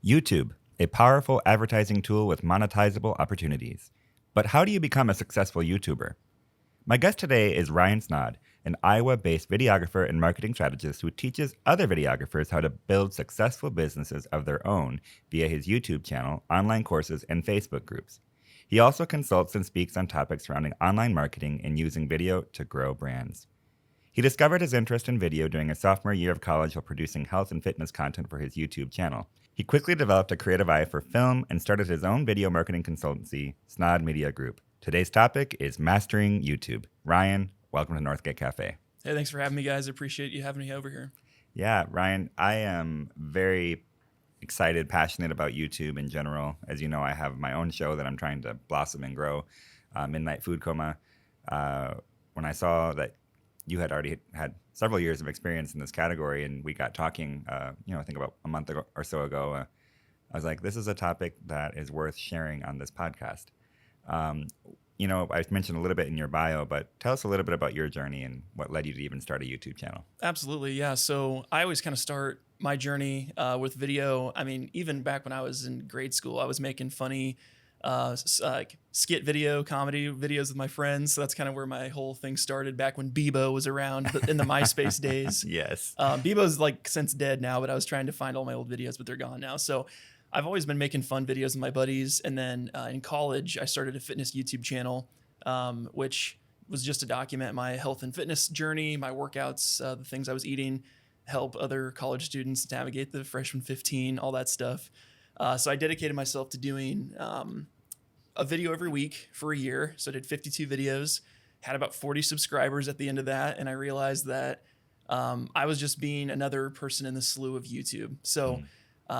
YouTube, a powerful advertising tool with monetizable opportunities. But how do you become a successful YouTuber? My guest today is Ryan Snod, an Iowa-based videographer and marketing strategist who teaches other videographers how to build successful businesses of their own via his YouTube channel, online courses, and Facebook groups. He also consults and speaks on topics surrounding online marketing and using video to grow brands. He discovered his interest in video during his sophomore year of college while producing health and fitness content for his YouTube channel. He quickly developed a creative eye for film and started his own video marketing consultancy, Snod Media Group. Today's topic is mastering YouTube. Ryan, welcome to Northgate Cafe. Hey, thanks for having me, guys. I appreciate you having me over here. Yeah, Ryan, I am very excited, passionate about YouTube in general. As you know, I have my own show that I'm trying to blossom and grow, Midnight Food Coma. When I saw that you had already had several years of experience in this category, and we got talking, I think about a month ago or so ago, I was like, this is a topic that is worth sharing on this podcast. I mentioned a little bit in your bio, but tell us a little bit about your journey and what led you to even start a YouTube channel. Absolutely, yeah. So I always kind of start my journey with video. I mean, even back when I was in grade school, I was making funny skit video, comedy videos with my friends. So that's kind of where my whole thing started back when Bebo was around in the MySpace days. Yes. Bebo's like since dead now, but I was trying to find all my old videos, but they're gone now. So I've always been making fun videos with my buddies. And then in college, I started a fitness YouTube channel, which was just to document my health and fitness journey, my workouts, the things I was eating, help other college students navigate the freshman 15, all that stuff. So I dedicated myself to doing a video every week for a year. So I did 52 videos, had about 40 subscribers at the end of that. And I realized that I was just being another person in the slew of YouTube. So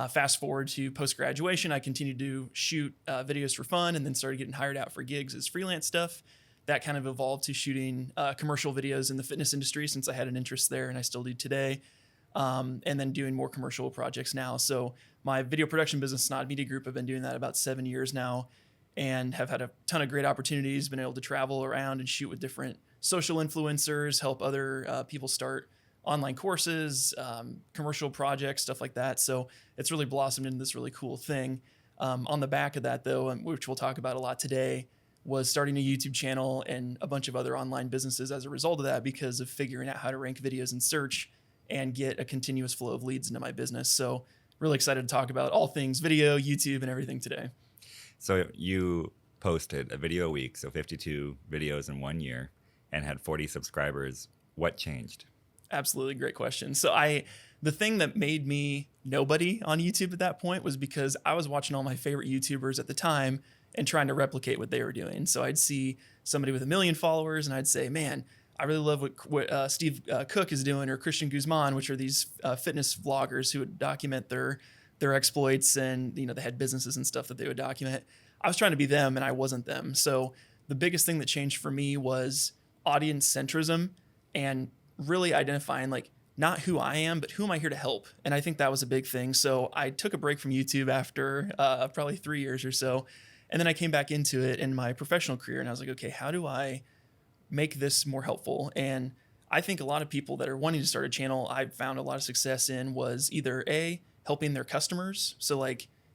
fast forward to post-graduation, I continued to shoot videos for fun and then started getting hired out for gigs as freelance stuff. That kind of evolved to shooting commercial videos in the fitness industry since I had an interest there, and I still do today. And then doing more commercial projects now. So my video production business, Snod Media Group, I've been doing that about 7 years now and have had a ton of great opportunities, been able to travel around and shoot with different social influencers, help other people start online courses, commercial projects, stuff like that. So it's really blossomed into this really cool thing. On the back of that, though, which we'll talk about a lot today, was starting a YouTube channel and a bunch of other online businesses as a result of that because of figuring out how to rank videos in search and get a continuous flow of leads into my business. So really excited to talk about all things video, YouTube, and everything today. So you posted a video a week, so 52 videos in 1 year, and had 40 subscribers. What changed? Absolutely great question. So the thing that made me nobody on YouTube at that point was because I was watching all my favorite YouTubers at the time and trying to replicate what they were doing. So I'd see somebody with 1 million followers and I'd say, man, I really love what Steve Cook is doing, or Christian Guzman, which are these fitness vloggers who would document their exploits, and they had businesses and stuff that they would document. I was trying to be them and I wasn't them. So the biggest thing that changed for me was audience centrism and really identifying not who I am, but who am I here to help? And I think that was a big thing. So I took a break from YouTube after probably 3 years or so. And then I came back into it in my professional career and I was like, okay, how do I make this more helpful? And I think a lot of people that are wanting to start a channel, I've found a lot of success in was either A, helping their customers. So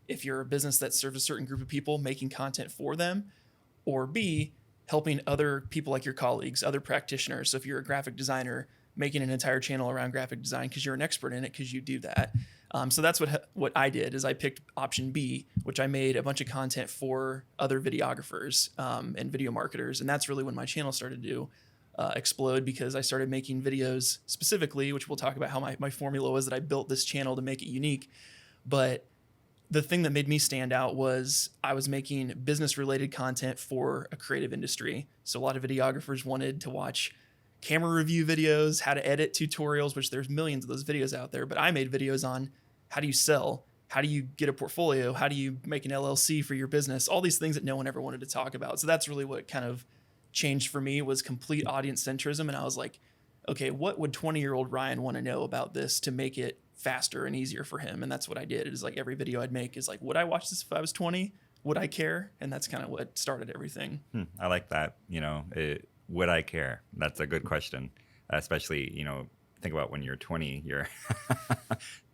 if you're a business that serves a certain group of people, making content for them, or B, helping other people like your colleagues, other practitioners. So if you're a graphic designer, making an entire channel around graphic design because you're an expert in it because you do that. So that's what I did is I picked option B, which I made a bunch of content for other videographers and video marketers. And that's really when my channel started to explode because I started making videos specifically, which we'll talk about how my formula was that I built this channel to make it unique. But the thing that made me stand out was I was making business-related content for a creative industry. So a lot of videographers wanted to watch camera review videos, how to edit tutorials, which there's millions of those videos out there. But I made videos on how do you sell? How do you get a portfolio? How do you make an LLC for your business? All these things that no one ever wanted to talk about. So that's really what kind of changed for me was complete audience centrism. And I was like, okay, what would 20-year-old Ryan want to know about this to make it faster and easier for him? And that's what I did. It is every video I'd make is would I watch this if I was 20? Would I care? And that's kind of what started everything. I like that. Would I care? That's a good question, especially, think about when you're 20, you're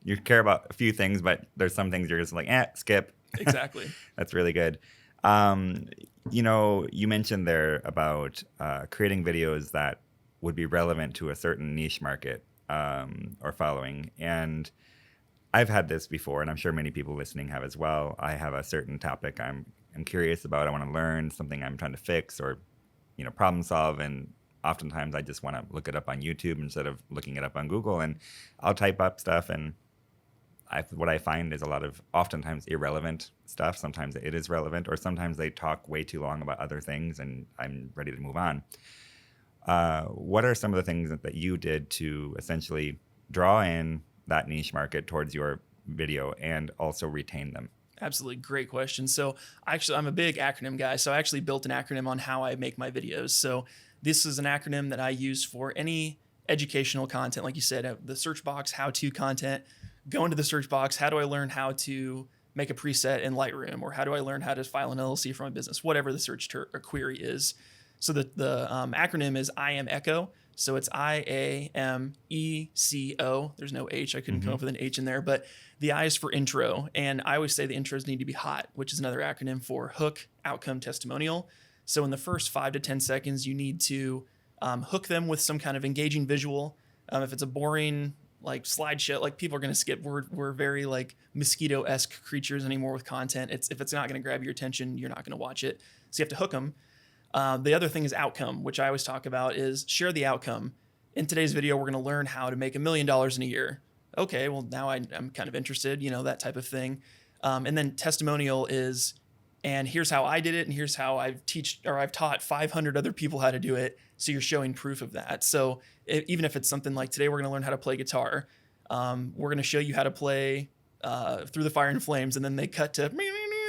you care about a few things, but there's some things you're just like, skip. Exactly. That's really good. You mentioned there about creating videos that would be relevant to a certain niche market or following. And I've had this before, and I'm sure many people listening have as well. I have a certain topic I'm curious about. I want to learn something I'm trying to fix or, problem solve. And oftentimes I just want to look it up on YouTube instead of looking it up on Google. And I'll type up stuff, and what I find is a lot of oftentimes irrelevant stuff. Sometimes it is relevant, or sometimes they talk way too long about other things, and I'm ready to move on. What are some of the things that you did to essentially draw in that niche market towards your video and also retain them? Absolutely. Great question. So I'm a big acronym guy. So I actually built an acronym on how I make my videos. So this is an acronym that I use for any educational content. Like you said, the search box, how-to content. Go into the search box. How do I learn how to make a preset in Lightroom? Or how do I learn how to file an LLC for my business? Whatever the search or query is. So the acronym is I am Echo. So it's IAMECO. There's no H. I couldn't come up with an H in there, but the I is for intro. And I always say the intros need to be hot, which is another acronym for hook, outcome, testimonial. So in the first 5 to 10 seconds, you need to hook them with some kind of engaging visual. If it's a boring like slideshow, like people are going to skip. We're very like mosquito-esque creatures anymore with content. If it's not going to grab your attention, you're not going to watch it. So you have to hook them. The other thing is outcome, which I always talk about, is share the outcome. In today's video, we're going to learn how to make $1 million in a year. Okay, well, now I'm kind of interested, that type of thing. And then testimonial is, and here's how I did it, and here's how I've taught 500 other people how to do it. So you're showing proof of that. So even if it's something like today, we're going to learn how to play guitar. We're going to show you how to play Through the Fire and Flames, and then they cut to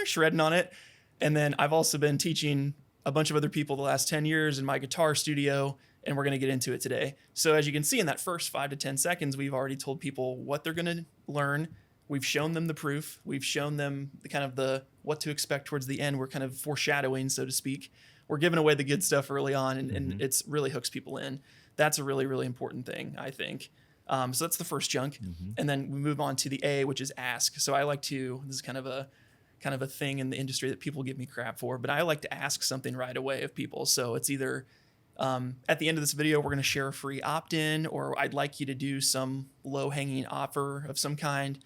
shredding on it. And then I've also been teaching a bunch of other people the last 10 years in my guitar studio, and we're going to get into it today. So as you can see in that first 5 to 10 seconds, we've already told people what they're going to learn. We've shown them the proof. We've shown them the what to expect towards the end. We're kind of foreshadowing, so to speak. We're giving away the good stuff early on, and it's really hooks people in. That's a really, really important thing, I think. So that's the first chunk. And then we move on to the A, which is ask. So I like to, this is kind of a thing in the industry that people give me crap for, but I like to ask something right away of people. So it's either at the end of this video, we're going to share a free opt-in, or I'd like you to do some low-hanging offer of some kind.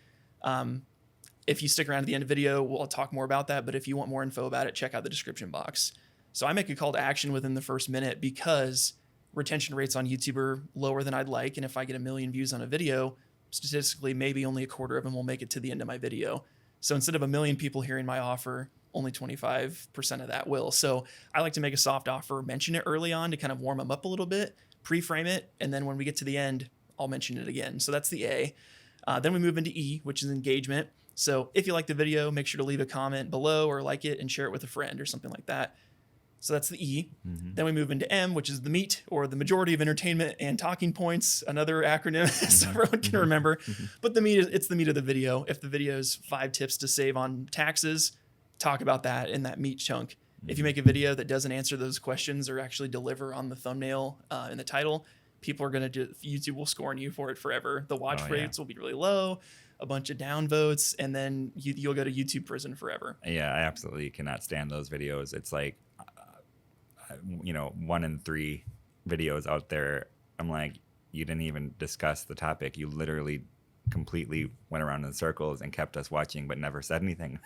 If you stick around to the end of the video, we'll talk more about that. But if you want more info about it, check out the description box. So I make a call to action within the first minute because retention rates on YouTube are lower than I'd like. And if I get 1 million views on a video, statistically, maybe only a quarter of them will make it to the end of my video. So instead of 1 million people hearing my offer, only 25% of that will. So I like to make a soft offer, mention it early on to kind of warm them up a little bit, pre-frame it, and then when we get to the end, I'll mention it again. So that's the A. Then we move into E, which is engagement. So if you like the video, make sure to leave a comment below or like it and share it with a friend or something like that. So that's the E. Then we move into M, which is the meat, or the majority of entertainment and talking points, another acronym so everyone can remember. But the meat it's the meat of the video. If the video is 5 tips to save on taxes, talk about that in that meat chunk. If you make a video that doesn't answer those questions or actually deliver on the thumbnail and the title, people are going to YouTube will scorn you for it forever. The watch rates will be really low, a bunch of downvotes, and then you'll go to YouTube prison forever. Yeah, I absolutely cannot stand those videos. It's like, 1 in 3 videos out there, I'm like, you didn't even discuss the topic. You literally completely went around in circles and kept us watching, but never said anything.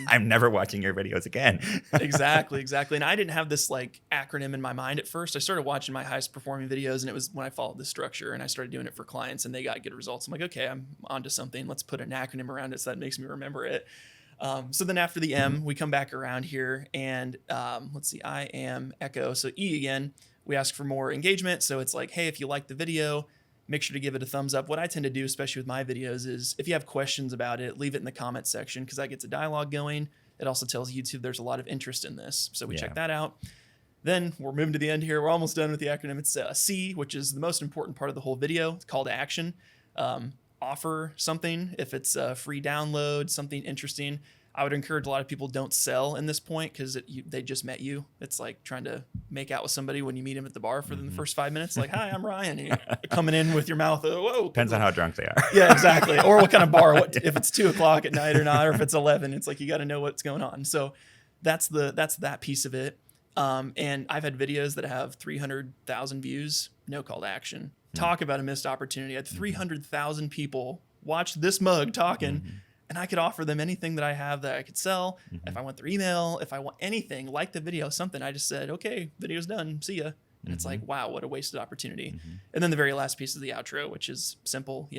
I'm never watching your videos again. Exactly. And I didn't have this like acronym in my mind at first. I started watching my highest performing videos, and it was when I followed the structure and I started doing it for clients and they got good results. I'm like, okay, I'm onto something. Let's put an acronym around it so that makes me remember it. So then after the M, we come back around here and let's see, I am Echo. So E again, we ask for more engagement. So it's like, hey, if you like the video, make sure to give it a thumbs up. What I tend to do, especially with my videos, is if you have questions about it, leave it in the comments section because that gets a dialogue going. It also tells YouTube there's a lot of interest in this. So we check that out. Then we're moving to the end here. We're almost done with the acronym. It's C, which is the most important part of the whole video. It's call to action. Offer something. If it's a free download, something interesting. I would encourage a lot of people don't sell in this point because they just met you. It's like trying to make out with somebody when you meet him at the bar for the first 5 minutes. Like, hi, I'm Ryan. And you're coming in with your mouth. Whoa. Depends on how drunk they are. Yeah, exactly. Or what kind of bar, if it's 2:00 at night or not, or if it's 11, it's like, you got to know what's going on. So that's that piece of it. And I've had videos that have 300,000 views, no call to action. Talk about a missed opportunity. I had 300,000 people watch this mug talking, and I could offer them anything that I have that I could sell. If I want their email, if I want anything, like the video, something, I just said, okay, video's done. See ya. And it's like, wow, what a wasted opportunity. And then the very last piece is the outro, which is simple.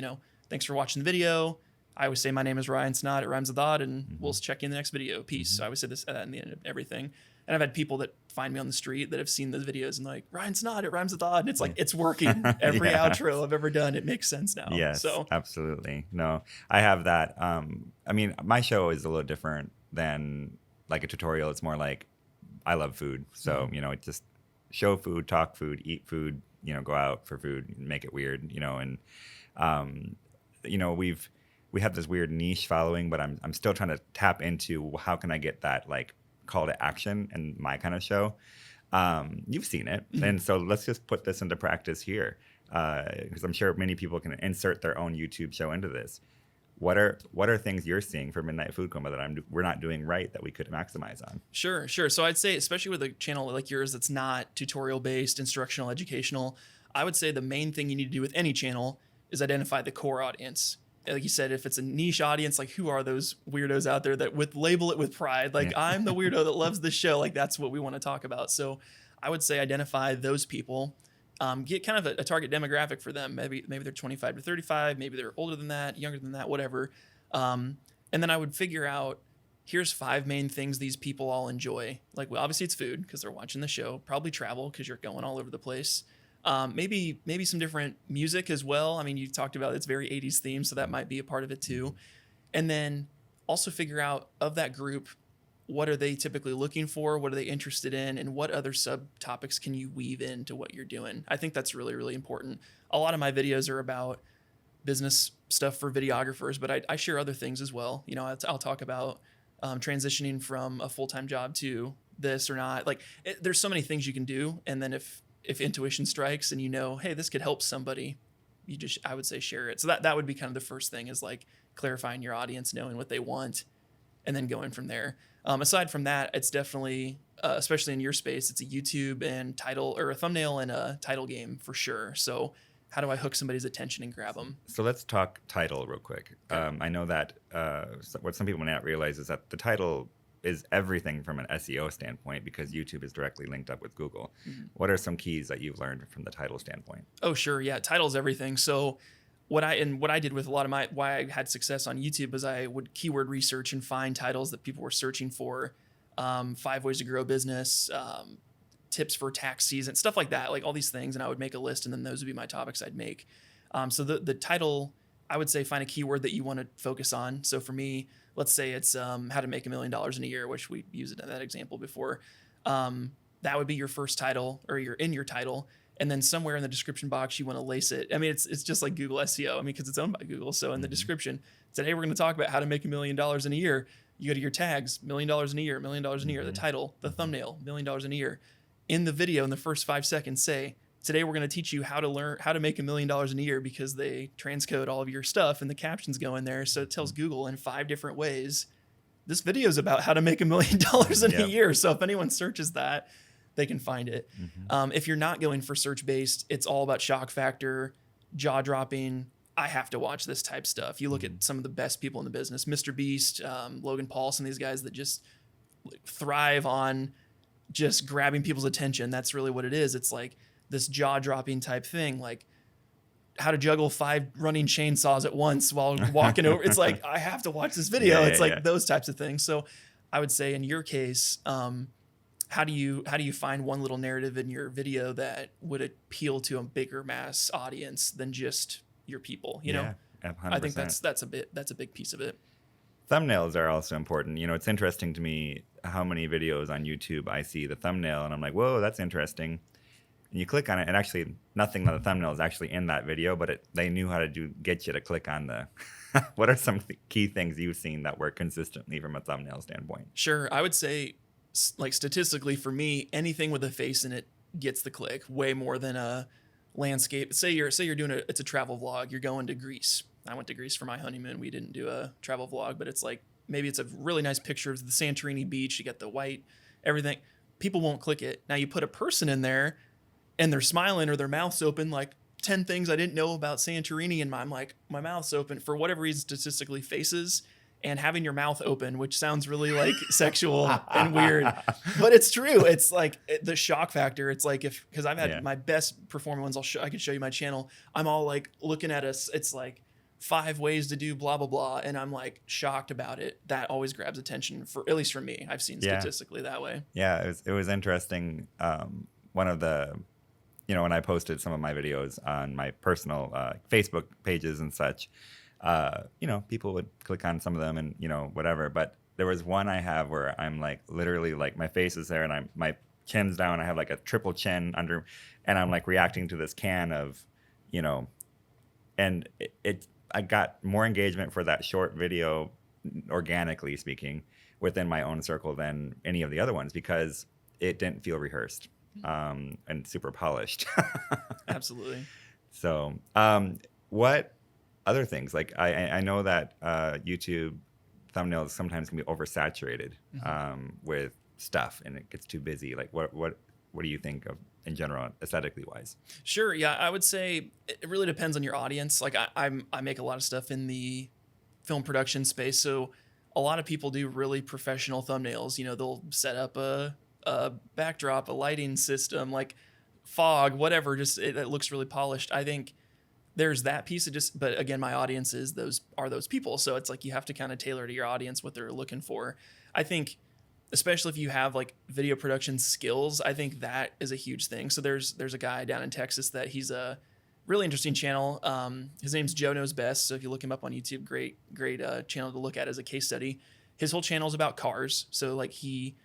Thanks for watching the video. I always say my name is Ryan Snod. It rhymes with odd, and we'll check you in the next video. Peace. So I always say this in the end of everything. And I've had people that find me on the street that have seen those videos and like, Ryan Snod, it rhymes with odd. And it's like, it's working. Every outro I've ever done, it makes sense now. Yes, so absolutely. No, I have that. I mean, my show is a little different than like a tutorial. It's more like I love food. So, it's just show food, talk food, eat food, go out for food, make it weird, and, we have this weird niche following, but I'm still trying to tap into how can I get that like call to action in my kind of show. You've seen it. And so let's just put this into practice here. Because I'm sure many people can insert their own YouTube show into this. What are things you're seeing for Midnight Food Coma that we're not doing right that we could maximize on? Sure. So I'd say, especially with a channel like yours that's not tutorial based, instructional, educational, I would say the main thing you need to do with any channel is identify the core audience. Like you said, if it's a niche audience, like who are those weirdos out there that label it with pride? Like I'm the weirdo that loves this show. Like that's what we want to talk about. So I would say identify those people, get kind of a target demographic for them. Maybe they're 25 to 35, maybe they're older than that, younger than that, whatever. And then I would figure out, here's 5 main things these people all enjoy. Like, well, obviously it's food because they're watching the show, probably travel because you're going all over the place. Maybe some different music as well. I mean, you talked about it's very 80s themed, so that might be a part of it too. And then also figure out of that group, what are they typically looking for? What are they interested in? And what other subtopics can you weave into what you're doing? I think that's really, really important. A lot of my videos are about business stuff for videographers, but I share other things as well. I'll talk about transitioning from a full-time job to this or not. Like there's so many things you can do. And then if intuition strikes and hey, this could help somebody, I would say share it. So that would be kind of the first thing, is like clarifying your audience, knowing what they want, and then going from there. Aside from that, it's definitely, especially in your space, it's a YouTube and title, or a thumbnail and a title game for sure. So how do I hook somebody's attention and grab them? So let's talk title real quick. Okay. I know that what some people may not realize is that the title is everything from an SEO standpoint, because YouTube is directly linked up with Google. What are some keys that you've learned from the title standpoint? Oh, sure. Yeah. Title's everything. So what I did with a lot of why I had success on YouTube is I would keyword research and find titles that people were searching for. 5 ways to grow a business, tips for tax season, stuff like that, like all these things. And I would make a list, and then those would be my topics I'd make. So the title, I would say find a keyword that you want to focus on. So for me, let's say it's how to make $1 million in a year, which we used in that example before. That would be your first title, or you're in your title. And then somewhere in the description box, you want to lace it. I mean, it's just like Google SEO. I mean, because it's owned by Google. So in the description, it said, hey, we're going to talk about how to make $1 million in a year. You go to your tags, $1 million in a year, $1 million in a year, the title, the thumbnail, $1 million in a year. In the video, in the first 5 seconds, say, today we're going to teach you how to make $1 million in a year, because they transcode all of your stuff and the captions go in there. So it tells Google in 5 different ways, this video is about how to make $1 million in a year. So if anyone searches that, they can find it. If you're not going for search-based, it's all about shock factor, jaw-dropping. I have to watch this type stuff. You look at some of the best people in the business, Mr. Beast, Logan Paul, some of these guys that just thrive on just grabbing people's attention. That's really what it is. It's like this jaw-dropping type thing, like how to juggle 5 running chainsaws at once while walking over. It's like, I have to watch this video. It's like those types of things. So I would say in your case, how do you find one little narrative in your video that would appeal to a bigger mass audience than just your people? You know, 100%. I think that's a big piece of it. Thumbnails are also important. It's interesting to me how many videos on YouTube I see the thumbnail and I'm like, whoa, that's interesting. And you click on it, and actually nothing on the thumbnail is actually in that video, but they knew how to get you to click on the What are some key things you've seen that work consistently from a thumbnail standpoint? Sure. I would say, like statistically for me, anything with a face in it gets the click way more than a landscape. Say you're doing it's a travel vlog. You're going to Greece. I went to Greece for my honeymoon. We didn't do a travel vlog, but it's like maybe it's a really nice picture of the Santorini beach. You get the white, everything. People won't click it. Now you put a person in there and they're smiling or their mouth's open, like 10 things I didn't know about Santorini, and I'm like, my mouth's open for whatever reason, statistically faces and having your mouth open, which sounds really like sexual and weird, but it's true. It's like the shock factor. It's like because I've had my best performing ones. I could show you my channel. I'm all like looking at us. It's like 5 ways to do blah, blah, blah. And I'm like shocked about it. That always grabs attention for, at least for me. I've seen statistically that way. Yeah. It was interesting. One of the, when I posted some of my videos on my personal Facebook pages and such, people would click on some of them and, whatever. But there was one I have where I'm like, literally like my face is there and my chin's down. I have like a triple chin under, and I'm like reacting to this can of, and I got more engagement for that short video, organically speaking, within my own circle than any of the other ones because it didn't feel rehearsed. And super polished. Absolutely. So, what other things? Like I know that YouTube thumbnails sometimes can be oversaturated with stuff, and it gets too busy. Like, what do you think of in general, aesthetically wise? Sure. Yeah, I would say it really depends on your audience. Like, I make a lot of stuff in the film production space, so a lot of people do really professional thumbnails. They'll set up a backdrop, a lighting system, like fog, whatever, just it looks really polished. I think there's that piece of but again, my audience is those people. So it's like you have to kind of tailor to your audience what they're looking for. I think, especially if you have like video production skills, I think that is a huge thing. So there's a guy down in Texas that he's a really interesting channel. His name's Joe Knows Best. So if you look him up on YouTube, great channel to look at as a case study. His whole channel is about cars. So like he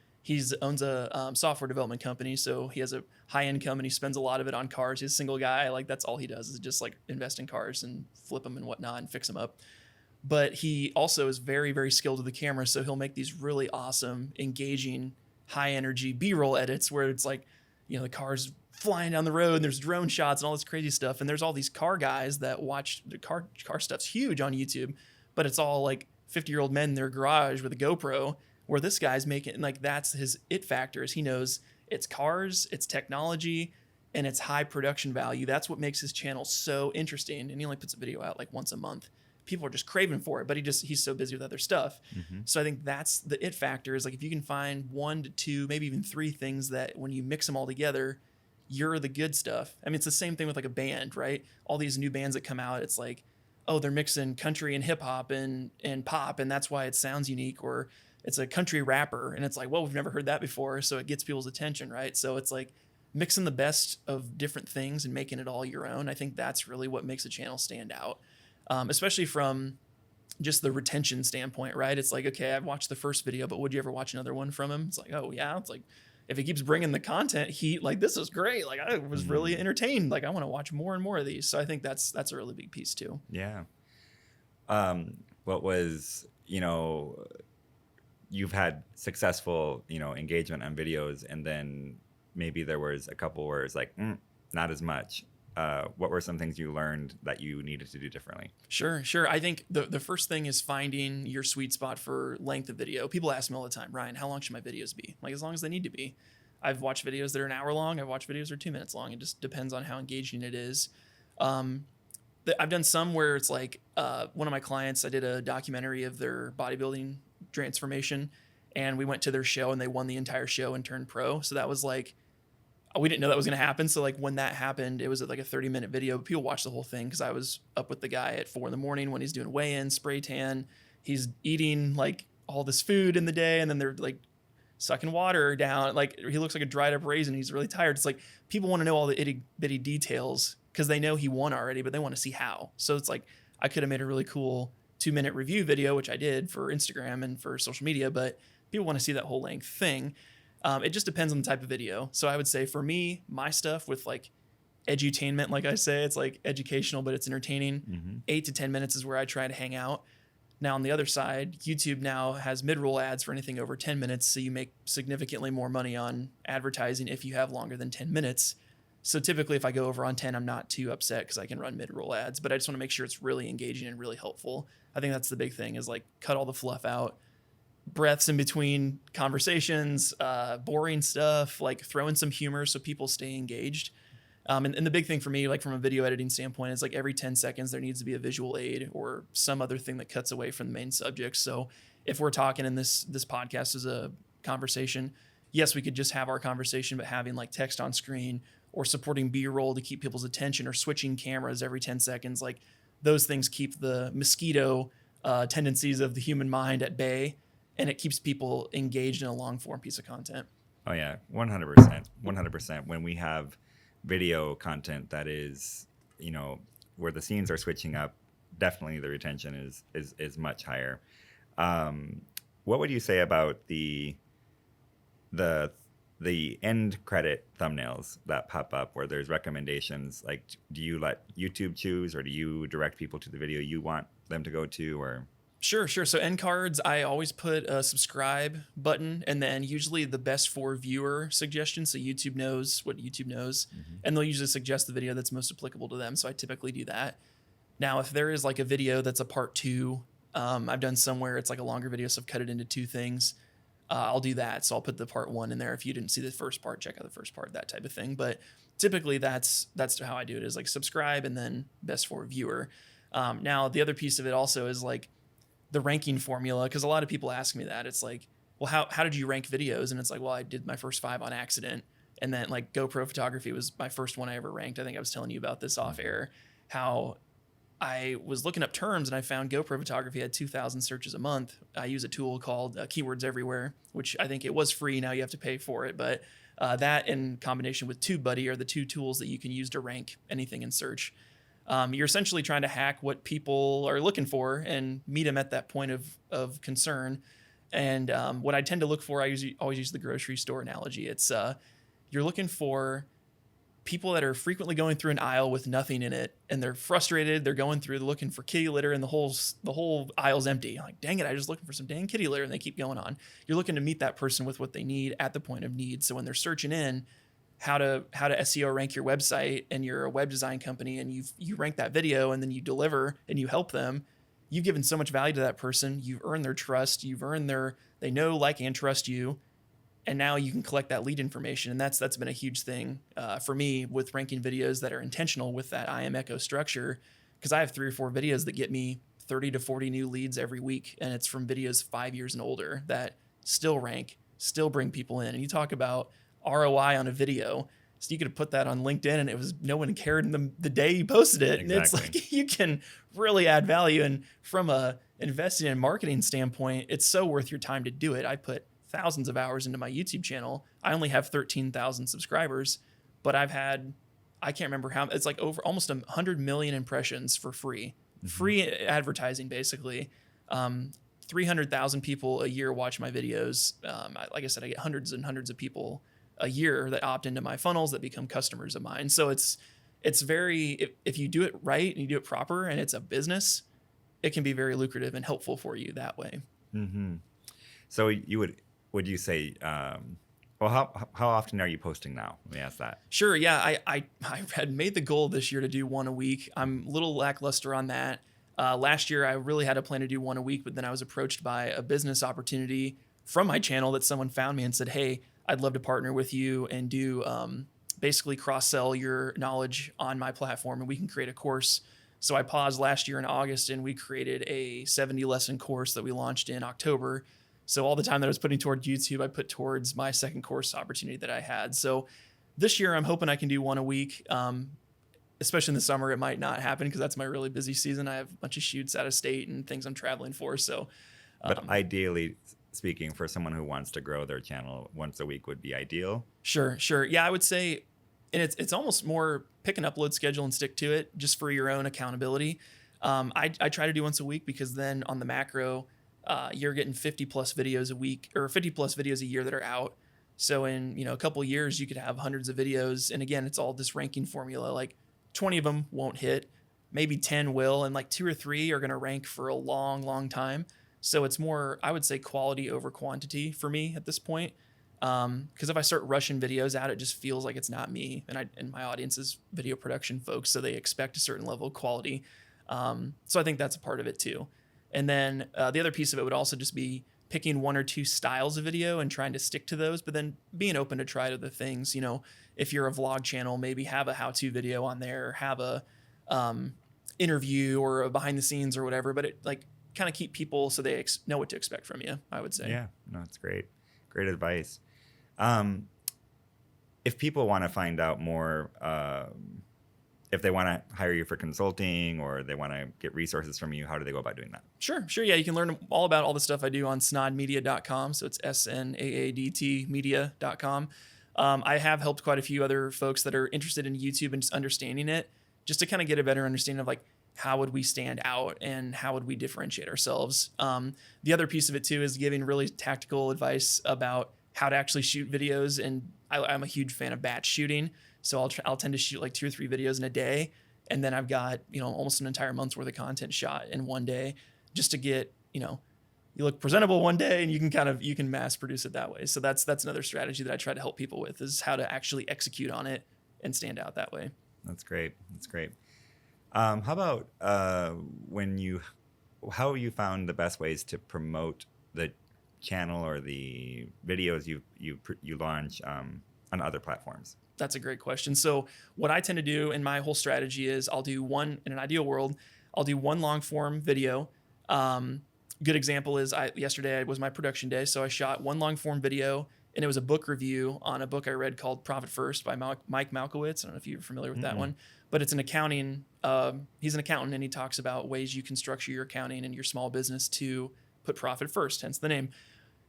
owns a software development company, so he has a high income and he spends a lot of it on cars. He's a single guy, like that's all he does is just like invest in cars and flip them and whatnot and fix them up. But he also is very, very skilled with the camera, so he'll make these really awesome, engaging, high energy B-roll edits where it's like, the car's flying down the road and there's drone shots and all this crazy stuff. And there's all these car guys that watch the car stuff's huge on YouTube, but it's all like 50-year-old men in their garage with a GoPro. Where this guy's making, like, that's his it factor is he knows it's cars, it's technology, and it's high production value. That's what makes his channel so interesting. And he only puts a video out like once a month. People are just craving for it, but he's so busy with other stuff. Mm-hmm. So I think that's the it factor is like if you can find 1 to 2, maybe even 3 things that when you mix them all together, you're the good stuff. I mean, it's the same thing with like a band, right? All these new bands that come out, it's like, oh, they're mixing country and hip hop and pop, and that's why it sounds unique. Or it's a country rapper and it's like, well, we've never heard that before. So it gets people's attention, right? So it's like mixing the best of different things and making it all your own. I think that's really what makes a channel stand out, especially from just the retention standpoint, right? It's like, okay, I've watched the first video, but would you ever watch another one from him? It's like, oh yeah. It's like, if he keeps bringing the content heat, like this is great. Like I was really entertained. Like I want to watch more and more of these. So I think that's a really big piece too. Yeah. What was, you've had successful, engagement on videos, and then maybe there was a couple where it's like, not as much. What were some things you learned that you needed to do differently? Sure. I think the first thing is finding your sweet spot for length of video. People ask me all the time, Ryan, how long should my videos be? Like as long as they need to be. I've watched videos that are an hour long. I've watched videos that are 2 minutes long. It just depends on how engaging it is. I've done some where it's like one of my clients, I did a documentary of their bodybuilding transformation, and we went to their show and they won the entire show and turned pro. So that was like, we didn't know that was going to happen. So like when that happened, it was like a 30-minute video. People watched the whole thing because I was up with the guy at 4 a.m. when he's doing weigh-in, spray tan. He's eating like all this food in the day, and then they're like sucking water down. Like he looks like a dried up raisin. He's really tired. It's like people want to know all the itty bitty details because they know he won already, but they want to see how. So it's like I could have made a really cool 2-minute review video, which I did for Instagram and for social media, but people want to see that whole length thing. It just depends on the type of video. So I would say for me, my stuff with like edutainment, like I say. It's like educational, but it's entertaining. Mm-hmm. 8 to 10 minutes is where I try to hang out. Now, on the other side, YouTube now has mid-roll ads for anything over 10 minutes, so you make significantly more money on advertising if you have longer than 10 minutes. So typically, if I go over on 10, I'm not too upset because I can run mid-roll ads, but I just want to make sure it's really engaging and really helpful. I think that's the big thing, is like cut all the fluff out, breaths in between conversations, boring stuff, like throw in some humor so people stay engaged. And the big thing for me, like from a video editing standpoint, is like every 10 seconds there needs to be a visual aid or some other thing that cuts away from the main subject. So if we're talking in this podcast as a conversation, yes, we could just have our conversation, but having like text on screen or supporting B-roll to keep people's attention or switching cameras every 10 seconds, like those things keep the mosquito tendencies of the human mind at bay, and it keeps people engaged in a long form piece of content. Oh yeah, 100%. 100%. When we have video content that is, where the scenes are switching up, definitely the retention is much higher. What would you say about the end credit thumbnails that pop up where there's recommendations? Like, do you let YouTube choose, or do you direct people to the video you want them to go to, or? Sure. So end cards, I always put a subscribe button, and then usually the best for viewer suggestions. So YouTube knows what YouTube knows, and they'll usually suggest the video that's most applicable to them. So I typically do that. Now, if there is like a video that's a part 2, I've done somewhere it's like a longer video, so I've cut it into 2 things. I'll do that. So I'll put the part 1 in there. If you didn't see the first part, check out the first part, that type of thing. But typically that's how I do it, is like subscribe and then best for viewer. Now, the other piece of it also is like the ranking formula, because a lot of people ask me that. It's like, well, how did you rank videos? And it's like, well, I did my first 5 on accident. And then like GoPro photography was my first one I ever ranked. I think I was telling you about this off air, how I was looking up terms and I found GoPro photography had 2,000 searches a month. I use a tool called Keywords Everywhere, which I think it was free. Now you have to pay for it. But that in combination with TubeBuddy are the 2 tools that you can use to rank anything in search. You're essentially trying to hack what people are looking for and meet them at that point of concern. And what I tend to look for, I always use the grocery store analogy. It's you're looking for people that are frequently going through an aisle with nothing in it, and they're frustrated. They're going through, they're looking for kitty litter, and the whole aisle's empty. I'm like, dang it, I was just looking for some dang kitty litter, and they keep going on. You're looking to meet that person with what they need at the point of need. So when they're searching in how to SEO rank your website, and you're a web design company, and you rank that video, and then you deliver and you help them, you've given so much value to that person. You've earned their trust. You've earned they know, like, and trust you. And now you can collect that lead information. And that's been a huge thing for me with ranking videos that are intentional with that IM Echo structure, because I have 3 or 4 videos that get me 30 to 40 new leads every week. And it's from videos 5 years and older that still rank, still bring people in. And you talk about ROI on a video. So you could have put that on LinkedIn and it was no one cared in the day you posted it. Exactly. And it's like you can really add value. And from a investing in marketing standpoint, it's so worth your time to do it. I put thousands of hours into my YouTube channel. I only have 13,000 subscribers, but I can't remember how, it's like over almost 100 million impressions for free. Mm-hmm. Free advertising, basically. 300,000 people a year watch my videos. Like I said, I get hundreds and hundreds of people a year that opt into my funnels that become customers of mine. So it's very, if you do it right and you do it proper and it's a business, it can be very lucrative and helpful for you that way. Mm-hmm. So would you say, how often are you posting now? Let me ask that. Sure. Yeah. I had made the goal this year to do 1 a week. I'm a little lackluster on that. Last year, I really had a plan to do 1 a week, but then I was approached by a business opportunity from my channel that someone found me and said, hey, I'd love to partner with you and do basically cross-sell your knowledge on my platform, and we can create a course. So I paused last year in August, and we created a 70-lesson course that we launched in October. So all the time that I was putting toward YouTube, I put towards my second course opportunity that I had. So this year, I'm hoping I can do 1 a week. Especially in the summer, it might not happen because that's my really busy season. I have a bunch of shoots out of state and things I'm traveling for. So, but ideally speaking, for someone who wants to grow their channel, 1 a week would be ideal. Sure. Yeah, I would say, and it's almost more pick an upload schedule and stick to it just for your own accountability. I try to do 1 a week because then on the macro, you're getting 50 plus videos a week or 50 plus videos a year that are out. So in, a couple of years, you could have hundreds of videos. And again, it's all this ranking formula. Like 20 of them won't hit, maybe 10 will, and like 2 or 3 are going to rank for a long, long time. So it's more, I would say, quality over quantity for me at this point. Because if I start rushing videos out, it just feels like it's not me, and my audience is video production folks, so they expect a certain level of quality. So I think that's a part of it too. And then the other piece of it would also just be picking 1 or 2 styles of video and trying to stick to those, but then being open to try other things. If you're a vlog channel, maybe have a how-to video on there, have a interview or a behind the scenes or whatever, but it like kind of keep people so they know what to expect from you, I would say. Yeah, no, it's great. Great advice. If people want to find out more, if they want to hire you for consulting or they want to get resources from you, how do they go about doing that? Sure. Yeah, you can learn all about all the stuff I do on snodmedia.com. So it's SNAADT media.com. I have helped quite a few other folks that are interested in YouTube and just understanding it, just to kind of get a better understanding of like, how would we stand out and how would we differentiate ourselves? The other piece of it too is giving really tactical advice about how to actually shoot videos. And I'm a huge fan of batch shooting. So I'll tend to shoot like 2 or 3 videos in a day. And then I've got, almost an entire month's worth of content shot in one day, just to get, you look presentable one day and you can mass produce it that way. So that's another strategy that I try to help people with, is how to actually execute on it and stand out that way. That's great. How about how you found the best ways to promote the channel or the videos you launch on other platforms? That's a great question. So what I tend to do in my whole strategy is in an ideal world, I'll do 1 long form video. Good example is yesterday was my production day. So I shot 1 long form video, and it was a book review on a book I read called Profit First by Mike Malkowitz. I don't know if you're familiar with that one, but it's an accounting. He's an accountant, and he talks about ways you can structure your accounting and your small business to put profit first, hence the name.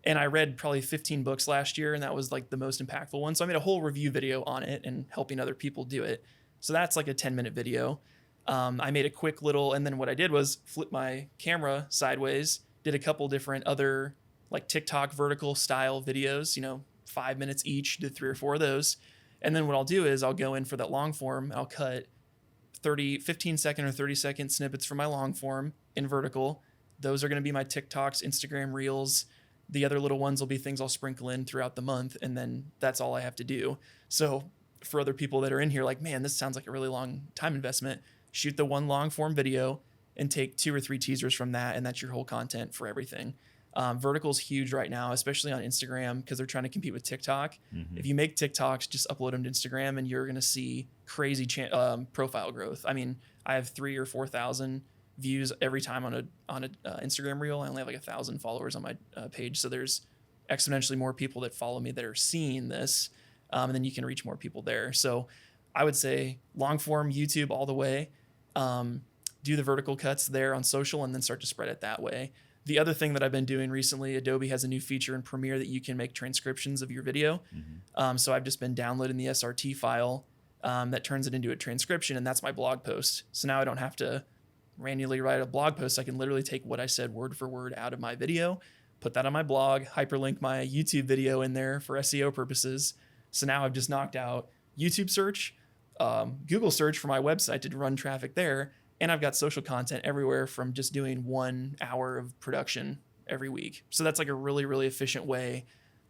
And I read probably 15 books last year, and that was like the most impactful one. So I made a whole review video on it and helping other people do it. So that's like a 10-minute video. I made a quick little, and then what I did was flip my camera sideways, did a couple different other like TikTok vertical style videos, 5 minutes each, did 3 or 4 of those. And then what I'll do is I'll go in for that long form. I'll cut 15-second or 30-second snippets from my long form in vertical. Those are going to be my TikToks, Instagram Reels. The other little ones will be things I'll sprinkle in throughout the month, and then that's all I have to do. So for other people that are in here like, man, this sounds like a really long time investment, shoot the 1 long form video and take 2 or 3 teasers from that, and that's your whole content for everything. Vertical is huge right now, especially on Instagram, because they're trying to compete with TikTok. If you make TikToks, just upload them to Instagram, and you're going to see crazy profile growth. I mean, I have 3,000 or 4,000 views every time on a Instagram reel. I only have like 1,000 followers on my page, so there's exponentially more people that follow me that are seeing this, and then you can reach more people there. So I would say long form YouTube all the way. Do the vertical cuts there on social, and then start to spread it that way. The other thing that I've been doing recently, Adobe has a new feature in Premiere that you can make transcriptions of your video. So I've just been downloading the SRT file that turns it into a transcription, and that's my blog post. So now I don't have to manually write a blog post. I can literally take what I said word for word out of my video, put that on my blog, hyperlink my YouTube video in there for SEO purposes. So now I've just knocked out YouTube search, Google search for my website to run traffic there. And I've got social content everywhere from just doing 1 hour of production every week. So that's like a really, really efficient way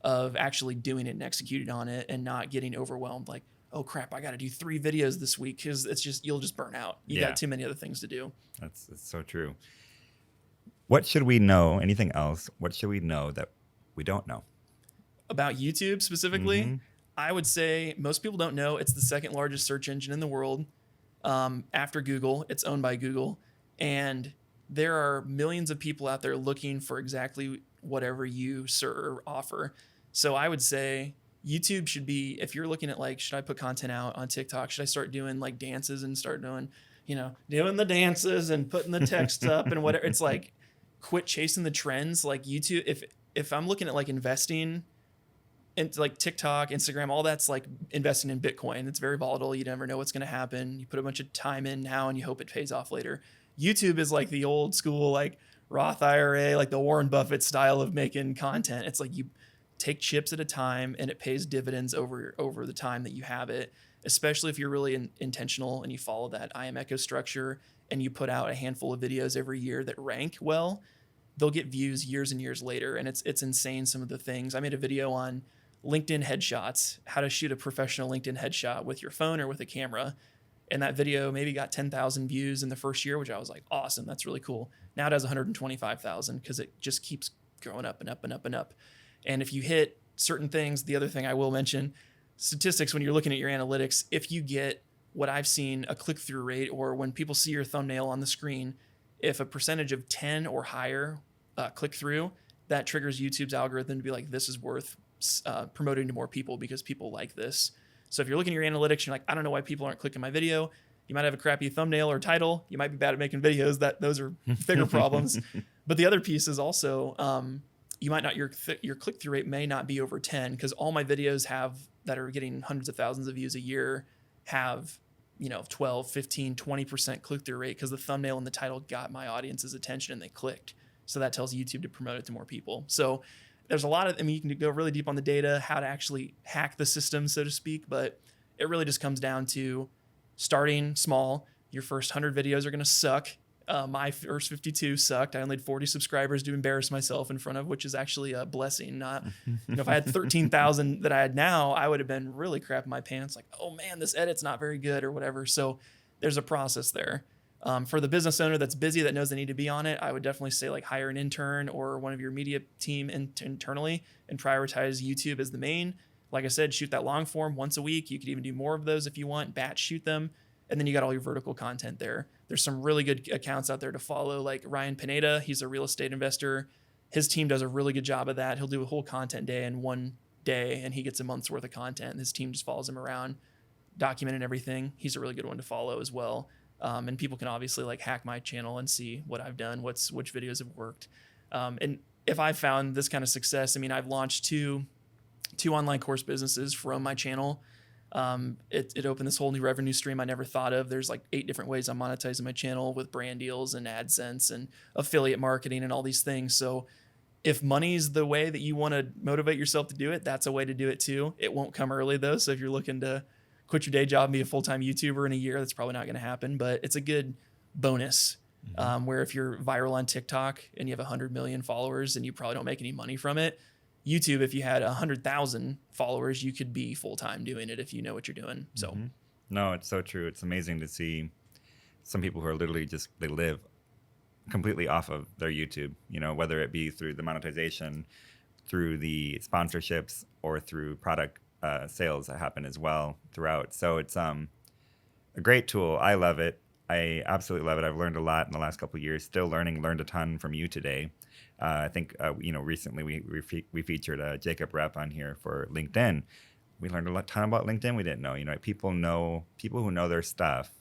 of actually doing it and executing on it, and not getting overwhelmed. Like, oh crap, I got to do 3 videos this week, because you'll just burn out. You got too many other things to do. That's so true. What should we know? Anything else? What should we know that we don't know about YouTube specifically? I would say most people don't know it's the 2nd largest search engine in the world. After Google. It's owned by Google, and there are millions of people out there looking for exactly whatever you offer. So I would say YouTube should be, if you're looking at like, should I put content out on TikTok? Should I start doing like dances and start doing, doing the dances and putting the text up and whatever? It's like, quit chasing the trends. Like YouTube, if I'm looking at like investing, and like TikTok, Instagram, all that's like investing in Bitcoin. It's very volatile. You never know what's going to happen. You put a bunch of time in now and you hope it pays off later. YouTube is like the old school, like Roth IRA, like the Warren Buffett style of making content. It's like you take chips at a time, and it pays dividends over the time that you have it, especially if you're really intentional and you follow that IM Echo structure and you put out a handful of videos every year that rank well. They'll get views years and years later, and it's insane some of the things. I made a video on LinkedIn headshots, how to shoot a professional LinkedIn headshot with your phone or with a camera. And that video maybe got 10,000 views in the first year, which I was like, awesome, that's really cool. Now it has 125,000 because it just keeps growing up and up and up and up. And if you hit certain things, the other thing I will mention, statistics, when you're looking at your analytics, if you get what I've seen, a click-through rate, or when people see your thumbnail on the screen, if a percentage of 10 or higher click through, that triggers YouTube's algorithm to be like, this is worth promoting to more people because people like this. So if you're looking at your analytics, you're like, I don't know why people aren't clicking my video. You might have a crappy thumbnail or title. You might be bad at making videos. Those are bigger problems. But the other piece is also you might not your click-through rate may not be over 10, because all my videos that are getting hundreds of thousands of views a year have 12, 15, 20% click-through rate because the thumbnail and the title got my audience's attention and they clicked. So that tells YouTube to promote it to more people. So there's a lot of, you can go really deep on the data, how to actually hack the system, so to speak, but it really just comes down to starting small. Your first 100 videos are going to suck. My first 52 sucked. I only had 40 subscribers to embarrass myself in front of, which is actually a blessing. Not, if I had 13,000 that I had now, I would have been really crapping my pants. Like, oh man, this edit's not very good or whatever. So there's a process there. For the business owner that's busy, that knows they need to be on it, I would definitely say like hire an intern or one of your media team internally and prioritize YouTube as the main. Like I said, shoot that long form once a week. You could even do more of those if you want, batch shoot them. And then you got all your vertical content there. There's some really good accounts out there to follow, like Ryan Pineda. He's a real estate investor. His team does a really good job of that. He'll do a whole content day in one day, and he gets a month's worth of content. And his team just follows him around, documenting everything. He's a really good one to follow as well. And people can obviously like hack my channel and see what I've done, which videos have worked. And if I found this kind of success, I mean, I've launched two online course businesses from my channel. It opened this whole new revenue stream I never thought of. There's like 8 different ways I'm monetizing my channel with brand deals and AdSense and affiliate marketing and all these things. So if money's the way that you want to motivate yourself to do it, that's a way to do it too. It won't come early though. So if you're looking to quit your day job and be a full-time YouTuber in a year, that's probably not going to happen, but it's a good bonus. Where if you're viral on TikTok and you have 100 million followers and you probably don't make any money from it, YouTube, if you had 100,000 followers, you could be full-time doing it if you know what you're doing. So, No, it's so true. It's amazing to see some people who are literally they live completely off of their YouTube, whether it be through the monetization, through the sponsorships, or through product sales that happen as well throughout. So it's a great tool. I love it. I absolutely love it. I've learned a lot in the last couple of years. Still learned a ton from you today. I think recently we featured Jacob Rep on here for LinkedIn. We learned a ton about LinkedIn we didn't know. People who know their stuff.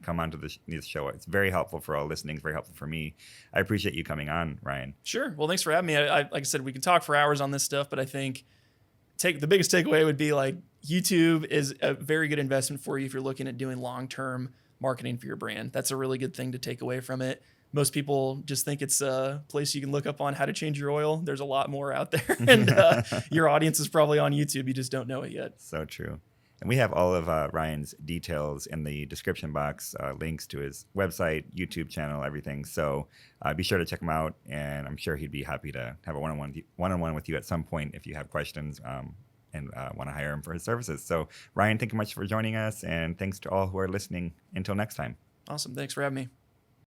Come onto this show. It's very helpful for all listening. It's very helpful for me. I appreciate you coming on, Ryan. Sure. Well, thanks for having me. Like I said, we can talk for hours on this stuff, but I think the biggest takeaway would be like YouTube is a very good investment for you if you're looking at doing long-term marketing for your brand. That's a really good thing to take away from it. Most people just think it's a place you can look up on how to change your oil. There's a lot more out there, and your audience is probably on YouTube. You just don't know it yet. So true. And we have all of Ryan's details in the description box, links to his website, YouTube channel, everything. So be sure to check him out, and I'm sure he'd be happy to have a one-on-one with you at some point if you have questions and want to hire him for his services. So Ryan, thank you much for joining us, and thanks to all who are listening. Until next time. Awesome. Thanks for having me.